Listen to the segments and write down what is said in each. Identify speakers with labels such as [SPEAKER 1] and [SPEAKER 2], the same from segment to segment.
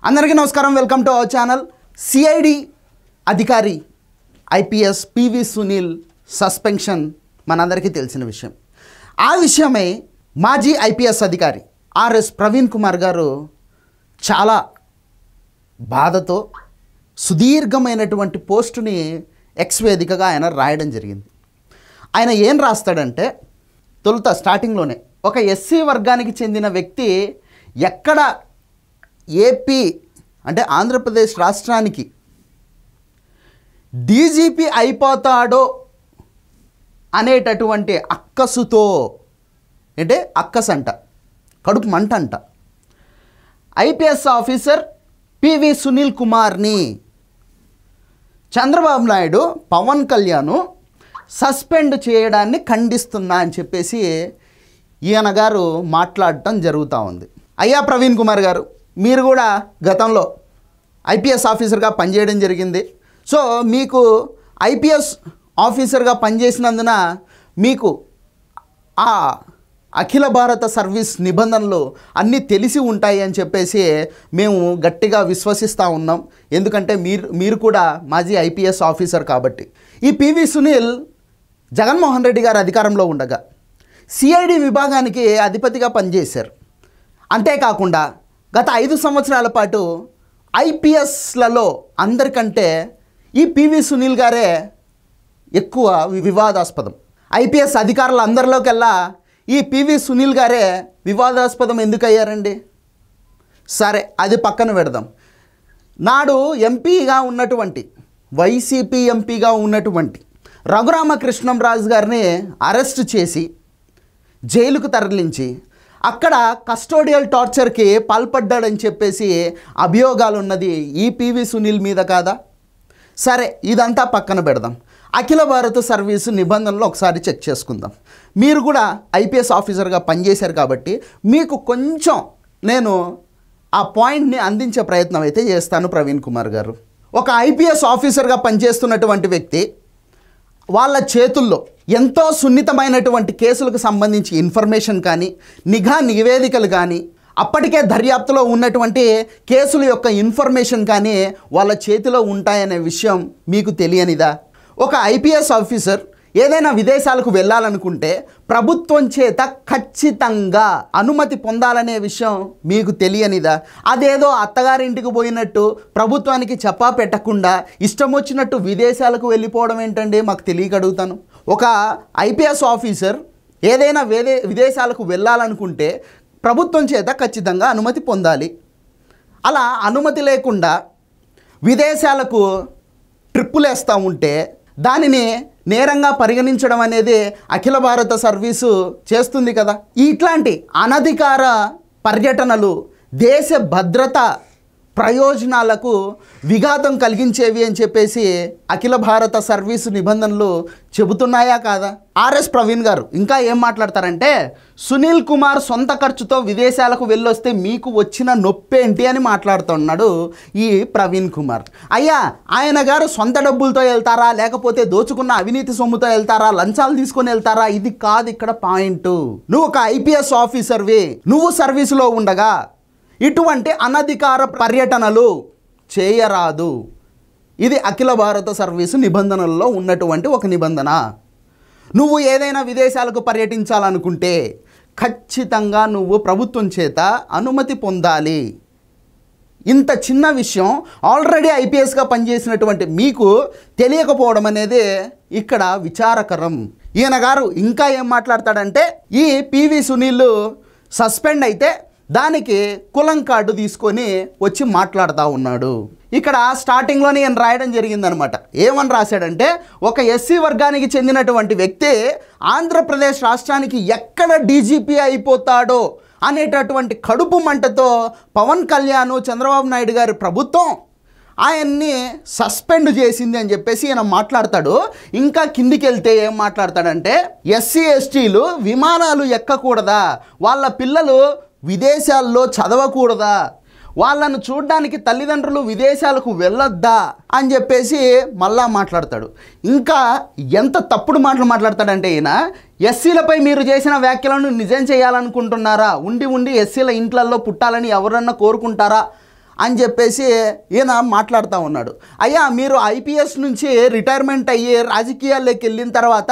[SPEAKER 1] అందరికీ నమస్కారం. Welcome to our channel. CID అధికారి ఐపీఎస్ పివి సునీల్ సస్పెన్షన్ మనందరికీ తెలిసిన విషయం. ఆ విషయమై మాజీ ఐపీఎస్ అధికారి ఆర్ఎస్ ప్రవీణ్ కుమార్ గారు చాలా బాధతో సుదీర్ఘమైనటువంటి పోస్టుని ఎక్స్ వేదికగా ఆయన రాయడం జరిగింది. ఆయన ఏం రాస్తాడంటే, తొలుత స్టార్టింగ్లోనే ఒక ఎస్సీ వర్గానికి చెందిన వ్యక్తి ఎక్కడ ఏపీ అంటే ఆంధ్రప్రదేశ్ రాష్ట్రానికి డీజీపీ అయిపోతాడో అనేటటువంటి అక్కసుతో, అంటే అక్కసంట, కడుపు మంట అంట, ఐపీఎస్ ఆఫీసర్ పివి సునీల్ కుమార్ని చంద్రబాబు నాయుడు పవన్ కళ్యాణ్ సస్పెండ్ చేయడాన్ని ఖండిస్తున్నా అని చెప్పేసి ఈయన గారు మాట్లాడటం జరుగుతూ ఉంది. అయ్యా ప్రవీణ్ కుమార్ గారు, మీరు కూడా గతంలో ఐపీఎస్ ఆఫీసర్గా పనిచేయడం జరిగింది. సో మీకు ఐపీఎస్ ఆఫీసర్గా పనిచేసినందున మీకు ఆ అఖిల భారత సర్వీస్ నిబంధనలు అన్నీ తెలిసి ఉంటాయి అని చెప్పేసి మేము గట్టిగా విశ్వసిస్తూ ఉన్నాం. ఎందుకంటే మీరు కూడా మాజీ ఐపీఎస్ ఆఫీసర్ కాబట్టి. ఈ పివి సునీల్ జగన్మోహన్ రెడ్డి గారు అధికారంలో ఉండగా సిఐడి విభాగానికి అధిపతిగా పనిచేశారు. అంతేకాకుండా గత 5 సంవత్సరాల పాటు ఐపీఎస్లలో అందరికంటే ఈ పివి సునీల్ గారే ఎక్కువ వివాదాస్పదం. ఐపీఎస్ అధికారులు అందరిలోకెల్లా ఈ పివి సునీల్ గారే వివాదాస్పదం ఎందుకు అయ్యారండి? సరే, అది పక్కన పెడదాం. నాడు ఎంపీగా ఉన్నటువంటి, వైసీపీ ఎంపీగా ఉన్నటువంటి రఘురామకృష్ణంరాజు గారిని అరెస్ట్ చేసి జైలుకు తరలించి అక్కడ కస్టోడియల్ టార్చర్కి పాల్పడ్డాడని చెప్పేసి అభియోగాలు ఉన్నది ఈ పివి సునీల్ మీద కాదా? సరే, ఇదంతా పక్కన పెడదాం. అఖిల భారత సర్వీసు నిబంధనలు ఒకసారి చెక్ చేసుకుందాం. మీరు కూడా ఐపీఎస్ ఆఫీసర్గా పనిచేశారు కాబట్టి మీకు కొంచెం నేను ఆ పాయింట్ని అందించే ప్రయత్నం అయితే చేస్తాను. ప్రవీణ్ కుమార్ గారు, ఒక ఐపీఎస్ ఆఫీసర్గా పనిచేస్తున్నటువంటి వ్యక్తి వాళ్ళ చేతుల్లో ఎంతో సున్నితమైనటువంటి కేసులకు సంబంధించి ఇన్ఫర్మేషన్ కానీ, నిఘా నివేదికలు కానీ, అప్పటికే దర్యాప్తులో ఉన్నటువంటి కేసుల యొక్క ఇన్ఫర్మేషన్ కానీ వాళ్ళ చేతిలో ఉంటాయనే విషయం మీకు తెలియనిదా? ఒక ఐపీఎస్ ఆఫీసర్ ఏదైనా విదేశాలకు వెళ్ళాలనుకుంటే ప్రభుత్వం చేత ఖచ్చితంగా అనుమతి పొందాలనే విషయం మీకు తెలియనిదా? అదేదో అత్తగారింటికి పోయినట్టు ప్రభుత్వానికి చెప్పా పెట్టకుండా ఇష్టం వచ్చినట్టు విదేశాలకు వెళ్ళిపోవడం ఏంటండి? మాకు తెలియక అడుగుతాను. ఒక ఐపీఎస్ ఆఫీసర్ ఏదైనా విదేశాలకు వెళ్ళాలనుకుంటే ప్రభుత్వం చేత ఖచ్చితంగా అనుమతి పొందాలి. అలా అనుమతి లేకుండా విదేశాలకు ట్రిప్పులు వేస్తూ ఉంటే దానిని నేరంగా పరిగణించడం అనేది అఖిల భారత సర్వీసు చేస్తుంది కదా. ఇట్లాంటి అనధికార పర్యటనలు దేశ భద్రత ప్రయోజనాలకు విఘాతం కలిగించేవి అని చెప్పేసి అఖిల భారత సర్వీసు నిబంధనలు చెబుతున్నాయా కాదా? ఆర్ఎస్ ప్రవీణ్ గారు ఇంకా ఏం మాట్లాడతారంటే, సునీల్ కుమార్ సొంత ఖర్చుతో విదేశాలకు వెళ్ళొస్తే మీకు వచ్చిన నొప్పేంటి అని మాట్లాడుతున్నాడు ఈ ప్రవీణ్ కుమార్. అయ్యా, ఆయన గారు సొంత డబ్బులతో వెళ్తారా, లేకపోతే దోచుకున్న అవినీతి సొమ్ముతో వెళ్తారా, లంచాలు తీసుకొని వెళ్తారా? ఇది కాదు ఇక్కడ పాయింట్. నువ్వు ఒక ఐపీఎస్ ఆఫీసర్వి, నువ్వు సర్వీసులో ఉండగా ఇటువంటి అనధికార పర్యటనలు చేయరాదు. ఇది అఖిల భారత సర్వీసు నిబంధనల్లో ఉన్నటువంటి ఒక నిబంధన. నువ్వు ఏదైనా విదేశాలకు పర్యటించాలనుకుంటే ఖచ్చితంగా నువ్వు ప్రభుత్వం చేత అనుమతి పొందాలి. ఇంత చిన్న విషయం ఆల్రెడీ ఐపీఎస్గా పనిచేసినటువంటి మీకు తెలియకపోవడం అనేది ఇక్కడ విచారకరం. ఈయన గారు ఇంకా ఏం మాట్లాడతాడంటే, ఈ పివి సునీల్ సస్పెండ్ అయితే దానికి కులం కార్డు తీసుకొని వచ్చి మాట్లాడుతూ ఉన్నాడు. ఇక్కడ స్టార్టింగ్లోనే ఈయన రాయడం జరిగిందనమాట. ఏమని రాశాడంటే, ఒక ఎస్సీ వర్గానికి చెందినటువంటి వ్యక్తి ఆంధ్రప్రదేశ్ రాష్ట్రానికి ఎక్కడ డీజీపీ అయిపోతాడో అనేటటువంటి కడుపు మంటతో పవన్ కళ్యాణ్, చంద్రబాబు నాయుడు గారి ప్రభుత్వం ఆయన్ని సస్పెండ్ చేసింది అని చెప్పేసి ఈయన మాట్లాడతాడు. ఇంకా కిందికి వెళ్తే ఏం మాట్లాడతాడంటే, ఎస్సీ ఎస్టీలు విమానాలు ఎక్కకూడదా, వాళ్ళ పిల్లలు విదేశాల్లో చదవకూడదా, వాళ్ళను చూడడానికి తల్లిదండ్రులు విదేశాలకు వెళ్ళొద్దా అని చెప్పేసి మళ్ళా మాట్లాడతాడు. ఇంకా ఎంత తప్పుడు మాటలు మాట్లాడతాడంటే ఈయన, ఎస్సీలపై మీరు చేసిన వ్యాఖ్యలను నిజం చేయాలనుకుంటున్నారా? ఉండి ఉండి ఎస్సీల ఇంట్లల్లో పుట్టాలని ఎవరన్నా కోరుకుంటారా అని చెప్పేసి ఈయన మాట్లాడుతూ ఉన్నాడు. అయ్యా, మీరు ఐపీఎస్ నుంచి రిటైర్మెంట్ అయ్యి రాజకీయాల్లోకి వెళ్ళిన తర్వాత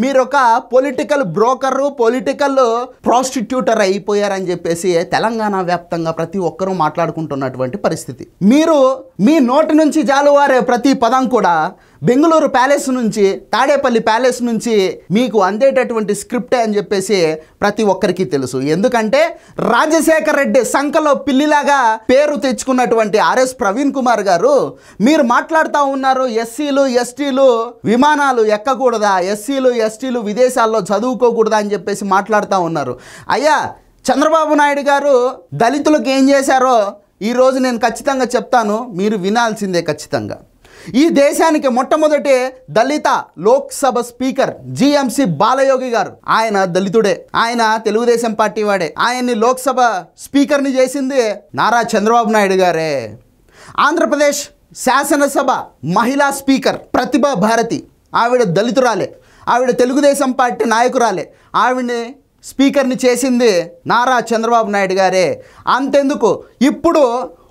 [SPEAKER 1] మీరు ఒక పొలిటికల్ బ్రోకరు, పొలిటికల్ ప్రాస్టిట్యూటర్ అయిపోయారని చెప్పేసి తెలంగాణ వ్యాప్తంగా ప్రతి ఒక్కరూ మాట్లాడుకుంటున్నటువంటి పరిస్థితి. మీరు మీ నోటి నుంచి జాలువారే ప్రతి పదం కూడా బెంగళూరు ప్యాలెస్ నుంచి, తాడేపల్లి ప్యాలెస్ నుంచి మీకు అందేటటువంటి స్క్రిప్టే అని చెప్పేసి ప్రతి ఒక్కరికి తెలుసు. ఎందుకంటే రాజశేఖర్ రెడ్డి సంఖలో పిల్లిలాగా పేరు తెచ్చుకున్నటువంటి ఆర్ఎస్ ప్రవీణ్ కుమార్ గారు మీరు మాట్లాడుతూ ఉన్నారు, ఎస్సీలు ఎస్టీలు విమానాలు ఎక్కకూడదా, ఎస్సీలు ఎస్టీలు విదేశాల్లో చదువుకోకూడదా అని చెప్పేసి మాట్లాడుతూ ఉన్నారు. అయ్యా, చంద్రబాబు నాయుడు గారు దళితులకు ఏం చేశారో ఈరోజు నేను ఖచ్చితంగా చెప్తాను, మీరు వినాల్సిందే ఖచ్చితంగా. ఈ దేశానికి మొట్టమొదటి దళిత లోక్సభ స్పీకర్ జిఎంసి బాలయోగి గారు, ఆయన దళితుడే, ఆయన తెలుగుదేశం పార్టీ వాడే. ఆయన్ని లోక్సభ స్పీకర్ని చేసింది నారా చంద్రబాబు నాయుడు గారే. ఆంధ్రప్రదేశ్ శాసనసభ మహిళా స్పీకర్ ప్రతిభా భారతి, ఆవిడ దళితురాలే, ఆవిడ తెలుగుదేశం పార్టీ నాయకురాలే. ఆవిడని స్పీకర్ని చేసింది నారా చంద్రబాబు నాయుడు గారే. అంతెందుకు, ఇప్పుడు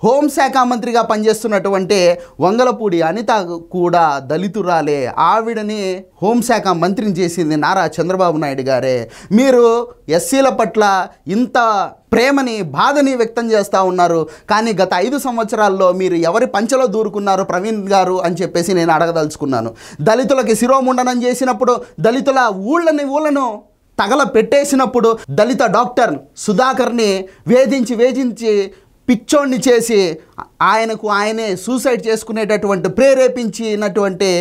[SPEAKER 1] హోంశాఖ మంత్రిగా పనిచేస్తున్నటువంటి వంగలపూడి అనిత కూడా దళితురాలే. ఆవిడని హోంశాఖ మంత్రిని చేసింది నారా చంద్రబాబు నాయుడు గారే. మీరు ఎస్సీల పట్ల ఇంత ప్రేమని, బాధని వ్యక్తం చేస్తూ ఉన్నారు. కానీ గత 5 సంవత్సరాల్లో మీరు ఎవరి పంచలో దూరుకున్నారు ప్రవీణ్ గారు అని చెప్పేసి నేను అడగదలుచుకున్నాను. దళితులకి శిరోముండనం చేసినప్పుడు, దళితుల ఊళ్ళను తగల పెట్టేసినప్పుడు, దళిత డాక్టర్ సుధాకర్ని వేధించి పిచ్చోడిని చేసి ఆయనే సూసైడ్ చేసుకునేటటువంటి ప్రేరేపించినటువంటి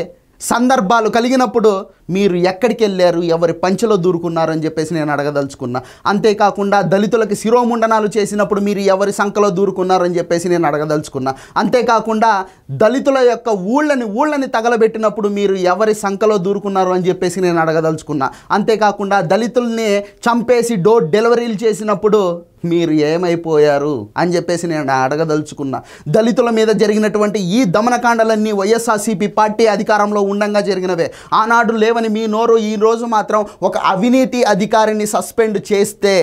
[SPEAKER 1] సందర్భాలు కలిగినప్పుడు మీరు ఎక్కడికి వెళ్ళారు, ఎవరి పంచలో దూరుకున్నారు అని చెప్పేసి నేను అడగదలుచుకున్నా. అంతేకాకుండా దళితులకి శిరోముండనాలు చేసినప్పుడు మీరు ఎవరి సంఖలో దూరుకున్నారు అని చెప్పేసి నేను అడగదలుచుకున్నా. అంతేకాకుండా దళితుల యొక్క ఊళ్ళని తగలబెట్టినప్పుడు మీరు ఎవరి సంఖలో దూరుకున్నారు అని చెప్పేసి నేను అడగదలుచుకున్నా. అంతేకాకుండా దళితుల్ని చంపేసి డోర్ డెలివరీలు చేసినప్పుడు మీరు ఏమైపోయారు అని చెప్పేసి నేను అడగదలుచుకున్నా. దళితుల మీద జరిగినటువంటి ఈ దమనకాండలన్నీ వైఎస్ఆర్సీపీ పార్టీ అధికారంలో ఉండంగా జరిగినవే. ఆనాడు లేవని మీ నోరు ఈ రోజు మాత్రం ఒక అవినీతి అధికారిని సస్పెండ్ చేస్తే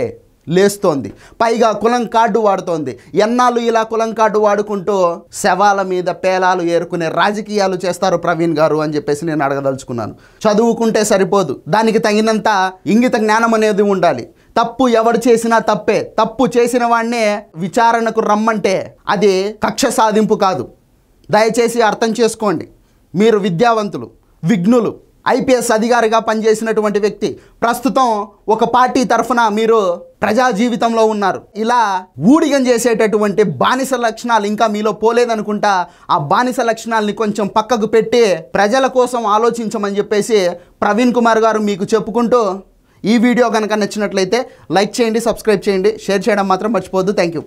[SPEAKER 1] లేస్తోంది. పైగా కులం కార్డు వాడుతోంది. ఎన్నాళ్ళు ఇలా కులం కార్డు వాడుకుంటూ శవాల మీద పేలాలు ఏరుకునే రాజకీయాలు చేస్తారు ప్రవీణ్ గారు అని చెప్పేసి నేను అడగదలుచుకున్నాను. చదువుకుంటే సరిపోదు, దానికి తగినంత ఇంగిత జ్ఞానం అనేది ఉండాలి. తప్పు ఎవడు చేసినా తప్పే. తప్పు చేసిన వాడినే విచారణకు రమ్మంటే అది కక్ష సాధింపు కాదు. దయచేసి అర్థం చేసుకోండి. మీరు విద్యావంతులు, విఘ్నులు, ఐపీఎస్ అధికారిగా పనిచేసినటువంటి వ్యక్తి, ప్రస్తుతం ఒక పార్టీ తరఫున మీరు ప్రజా జీవితంలో ఉన్నారు. ఇలా ఊడిగం చేసేటటువంటి బానిస లక్షణాలు ఇంకా మీలో పోలేదనుకుంటా, ఆ బానిస లక్షణాలని కొంచెం పక్కకు పెట్టి ప్రజల కోసం ఆలోచించమని చెప్పేసి ప్రవీణ్ కుమార్ గారు మీకు చెప్పుకుంటూ, ఈ వీడియో కనుక నచ్చినట్లయితే లైక్ చేయండి, సబ్స్క్రైబ్ చేయండి, షేర్ చేయడం మాత్రం మర్చిపోవద్దు. Thank you.